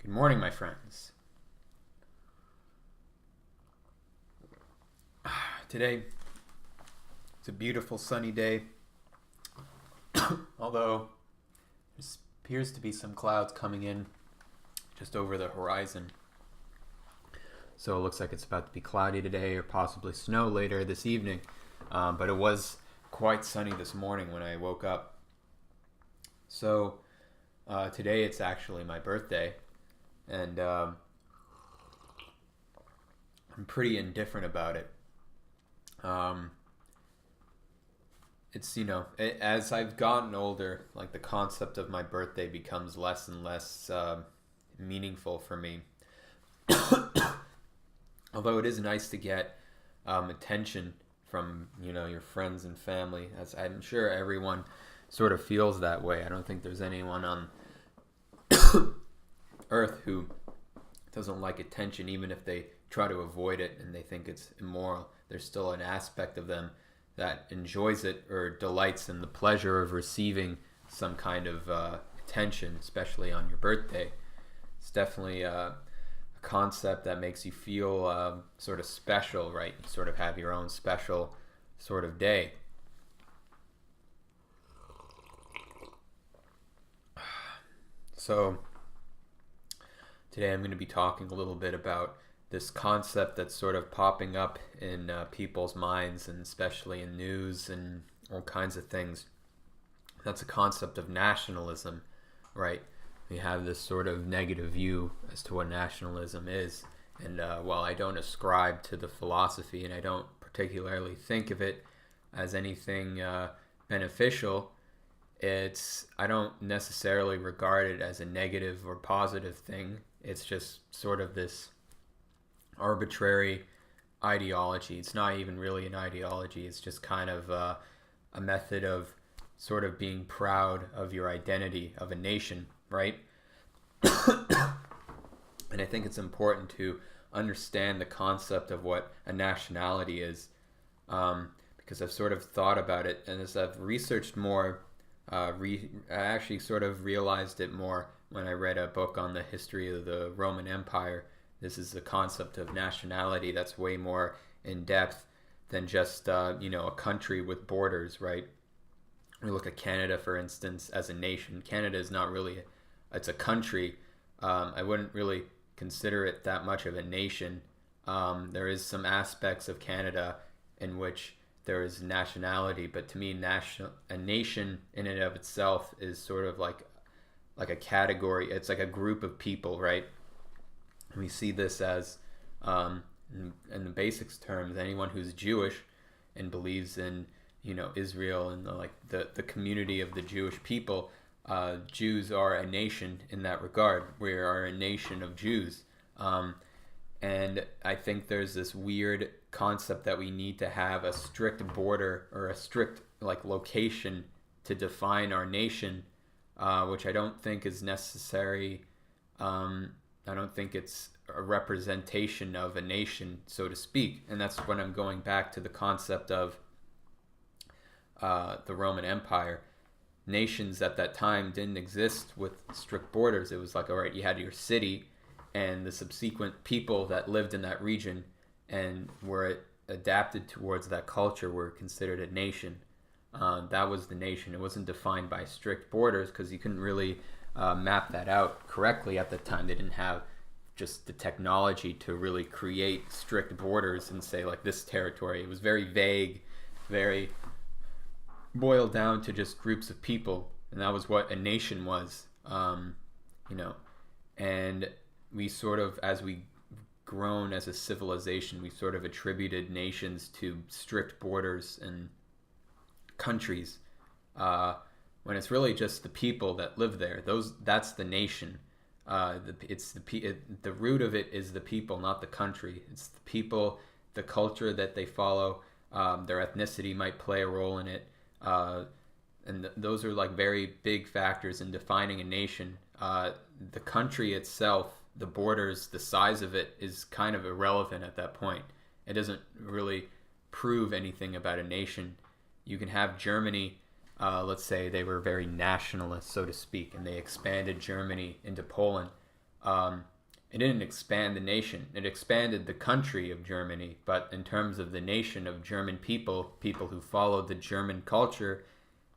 Good morning, my friends. Today, it's a beautiful sunny day, although there appears to be some clouds coming in just over the horizon. So it looks like it's about to be cloudy today or possibly snow later this evening. But it was quite sunny this morning when I woke up. So today it's actually my birthday, and I'm pretty indifferent about it. As I've gotten older, like the concept of my birthday becomes less and less meaningful for me. Although it is nice to get attention from your friends and family, as I'm sure everyone sort of feels that way. I don't think there's anyone on earth who doesn't like attention, even if they try to avoid it and they think it's immoral. There's still an aspect of them that enjoys it or delights in the pleasure of receiving some kind of attention, especially on your birthday. It's definitely a concept that makes you feel sort of special, right? You sort of have your own special sort of day. So today I'm going to be talking a little bit about this concept that's sort of popping up in people's minds, and especially in news and all kinds of things. That's a concept of nationalism, right? We have this sort of negative view as to what nationalism is. And while I don't ascribe to the philosophy and I don't particularly think of it as anything beneficial, I don't necessarily regard it as a negative or positive thing. It's just sort of this arbitrary ideology. It's not even really an ideology. It's just kind of a method of sort of being proud of your identity of a nation, right? And I think it's important to understand the concept of what a nationality is, because I've sort of thought about it, and as I've researched more, I actually sort of realized it more when I read a book on the history of the Roman Empire. This is the concept of nationality that's way more in depth than just a country with borders, right? We look at Canada, for instance, as a nation. Canada is not really it's a country. I wouldn't really consider it that much of a nation. There is some aspects of Canada in which there is nationality, but to me, a nation in and of itself is sort of like a category. It's like a group of people, right? We see this as, in the basics terms, anyone who's Jewish and believes in, Israel and the community of the Jewish people. Jews are a nation in that regard. We are a nation of Jews. And I think there's this weird concept that we need to have a strict border or a strict location to define our nation, which I don't think is necessary. I don't think it's a representation of a nation, so to speak. And that's when I'm going back to the concept of the Roman Empire. Nations at that time didn't exist with strict borders. It was like, all right, you had your city, and the subsequent people that lived in that region and were adapted towards that culture were considered a nation. That was the nation. It wasn't defined by strict borders because you couldn't really map that out correctly at the time. They didn't have just the technology to really create strict borders and say this territory. It was very vague, very boiled down to just groups of people, and that was what a nation was. And we sort of, as we grown as a civilization, we sort of attributed nations to strict borders and countries, when it's really just the people that live there. That's the nation. The root of it is the people, not the country. It's the people, the culture that they follow. Their ethnicity might play a role in it, and those are very big factors in defining a nation. The country itself, the borders, the size of it is kind of irrelevant at that point. It doesn't really prove anything about a nation. You can have Germany, let's say they were very nationalist, so to speak, and they expanded Germany into Poland. it didn't expand the nation. It expanded the country of Germany, but in terms of the nation of German people, people who followed the German culture,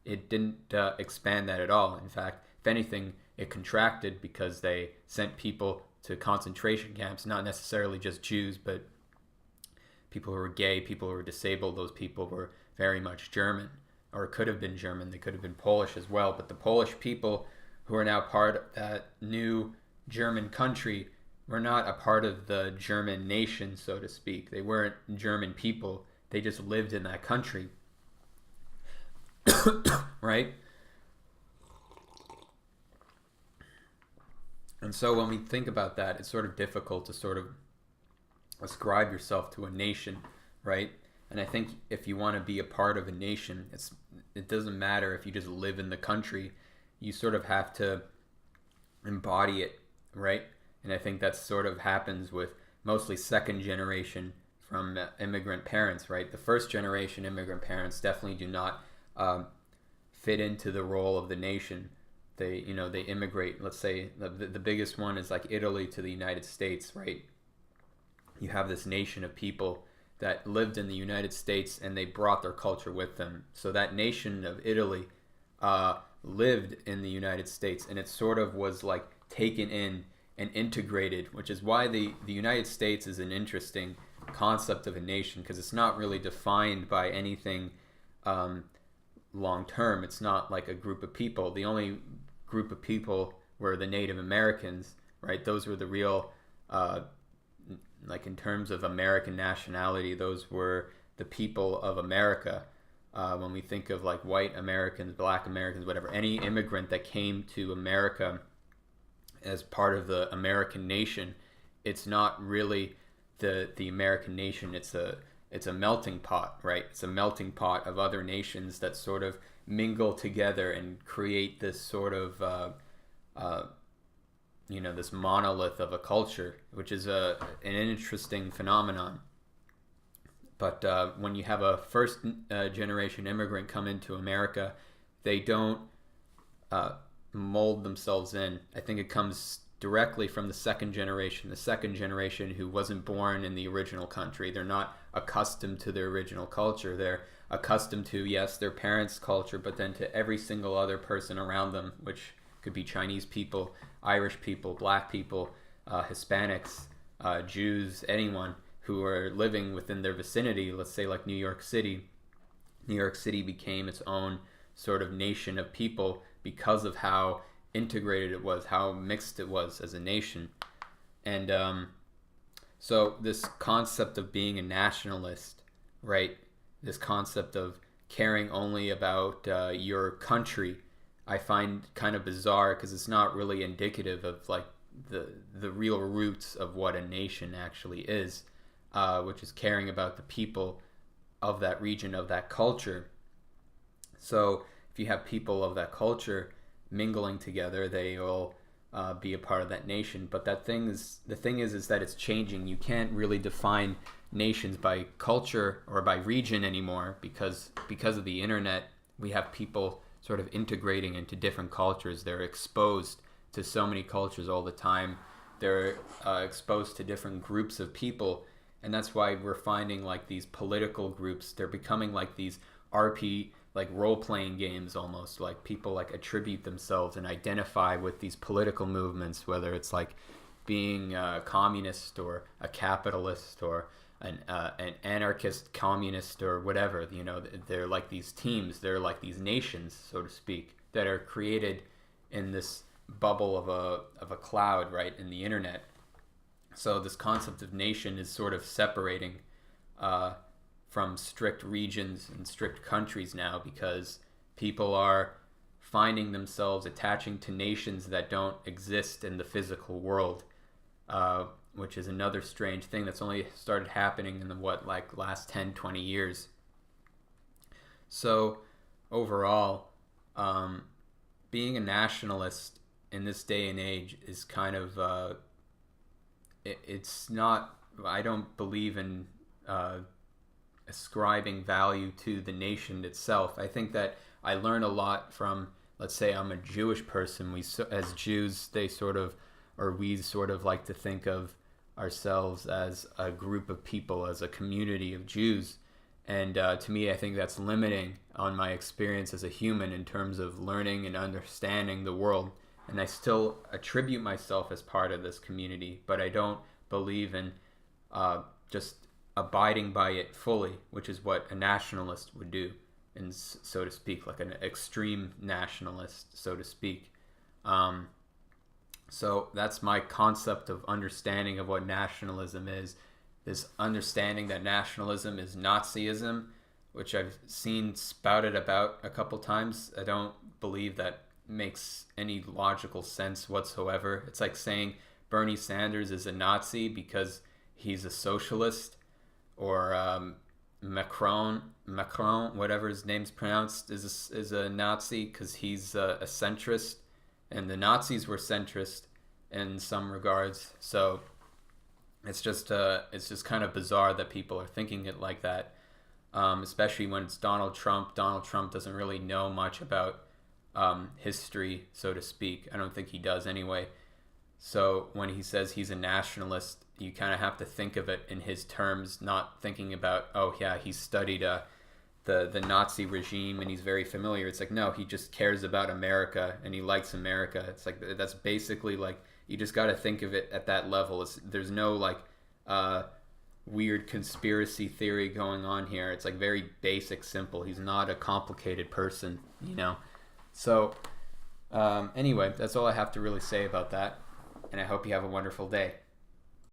it didn't expand that at all. In fact, if anything, it contracted because they sent people to concentration camps, not necessarily just Jews, but people who were gay, people who were disabled. Those people were very much German, or could have been German. They could have been Polish as well. But the Polish people who are now part of that new German country were not a part of the German nation, so to speak. They weren't German people. They just lived in that country. Right? And so when we think about that, it's sort of difficult to sort of ascribe yourself to a nation, right? And I think if you want to be a part of a nation, it doesn't matter if you just live in the country. You sort of have to embody it, right? And I think that sort of happens with mostly second generation from immigrant parents, right? The first generation immigrant parents definitely do not fit into the role of the nation. They immigrate. Let's say the biggest one is like Italy to the United States, right? You have this nation of people that lived in the United States and they brought their culture with them. So that nation of Italy lived in the United States, and it sort of was like taken in and integrated, which is why the United States is an interesting concept of a nation, because it's not really defined by anything long term. It's not like a group of people. The only group of people were the Native Americans, right? Those were the real like in terms of American nationality, those were the people of America. When we think of like white Americans, black Americans, whatever, any immigrant that came to America as part of the American nation, it's not really the American nation. It's a melting pot, right? It's a melting pot of other nations that sort of mingle together and create this sort of this monolith of a culture, which is an interesting phenomenon. But when you have a first generation immigrant come into America, they don't mold themselves in. I think it comes directly from the second generation who wasn't born in the original country. They're not accustomed to their original culture. They're accustomed to, yes, their parents' culture, but then to every single other person around them, which could be Chinese people, Irish people, black people, Hispanics, Jews, anyone who are living within their vicinity. Let's say like New York City. New York City became its own sort of nation of people because of how integrated it was, how mixed it was as a nation. And so this concept of being a nationalist, right? This concept of caring only about your country, I find kind of bizarre, because it's not really indicative of like the real roots of what a nation actually is, which is caring about the people of that region, of that culture. So if you have people of that culture mingling together, they will be a part of that nation. But the thing is that it's changing. You can't really define nations by culture or by region anymore, because of the internet. We have people sort of integrating into different cultures. They're exposed to so many cultures all the time. They're exposed to different groups of people, and that's why we're finding like these political groups. They're becoming like these like role-playing games almost. Like people like attribute themselves and identify with these political movements, whether it's like being a communist or a capitalist or an anarchist communist or whatever. They're like these teams. They're like these nations, so to speak, that are created in this bubble of a cloud, right, in the internet. So this concept of nation is sort of separating from strict regions and strict countries now, because people are finding themselves attaching to nations that don't exist in the physical world, which is another strange thing that's only started happening in the last 10, 20 years. So overall, being a nationalist in this day and age is kind of it's not, I don't believe in ascribing value to the nation itself. I think that I learn a lot from, let's say I'm a Jewish person. As Jews, they sort of or we sort of like to think of ourselves as a group of people, as a community of Jews. And to me, I think that's limiting on my experience as a human in terms of learning and understanding the world. And I still attribute myself as part of this community, but I don't believe in just abiding by it fully, which is what a nationalist would do, and so to speak, like an extreme nationalist, so to speak. So that's my concept of understanding of what nationalism is. This understanding that nationalism is Nazism, which I've seen spouted about a couple times. I don't believe that makes any logical sense whatsoever. It's like saying Bernie Sanders is a Nazi because he's a socialist, or Macron, whatever his name's pronounced, is a Nazi because he's a centrist, and the Nazis were centrist in some regards. So it's just kind of bizarre that people are thinking it like that, especially when it's Donald Trump. Donald Trump doesn't really know much about history, so to speak. I don't think he does anyway. So when he says he's a nationalist, you kind of have to think of it in his terms, not thinking about, oh yeah, he studied the Nazi regime and he's very familiar. It's like, no, he just cares about America and he likes America. It's like, that's basically like, you just got to think of it at that level. There's no like weird conspiracy theory going on here. It's like very basic, simple. He's not a complicated person, you know? So anyway, that's all I have to really say about that. And I hope you have a wonderful day.